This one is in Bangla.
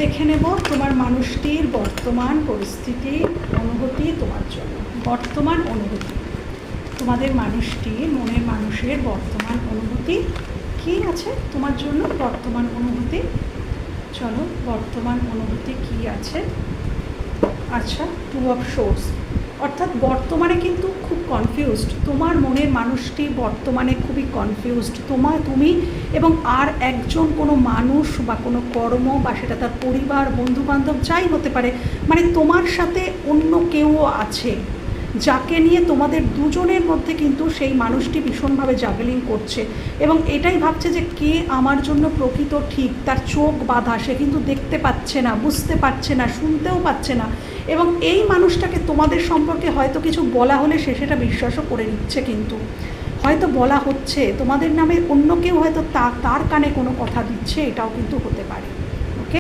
দেখে নেব তোমার মানুষটির বর্তমান পরিস্থিতি, অনুভূতি তোমার জন্য। বর্তমান অনুভূতি, তোমাদের মানুষটির, মনের মানুষের বর্তমান অনুভূতি কী আছে তোমার জন্য? বর্তমান অনুভূতি, চলো বর্তমান অনুভূতি কী আছে। আচ্ছা, 2 অফ সোর্স, অর্থাৎ বর্তমানে কিন্তু খুব কনফিউজড। তোমার মনের মানুষটি বর্তমানে খুবই কনফিউজড। তুমি এবং আর একজন কোনো মানুষ বা কোনো কর্ম, বা সেটা তার পরিবার, বন্ধুবান্ধব যাই হতে পারে, মানে তোমার সাথে অন্য কেউও আছে যাকে নিয়ে তোমাদের দুজনের মধ্যে কিন্তু সেই মানুষটি ভীষণভাবে জাগলিং করছে এবং এটাই ভাবছে যে কে আমার জন্য প্রকৃত ঠিক। তার চোখ বাঁধা, সে কিন্তু দেখতে পাচ্ছে না, বুঝতে পারছে না, শুনতেও পাচ্ছে না। এবং এই মানুষটাকে তোমাদের সম্পর্কে হয়তো কিছু বলা হলে সে সেটা বিশ্বাসও করে নিচ্ছে, কিন্তু হয়তো বলা হচ্ছে তোমাদের নামে অন্য কেউ হয়তো তার কানে কোনো কথা দিচ্ছে, এটাও কিন্তু হতে পারে।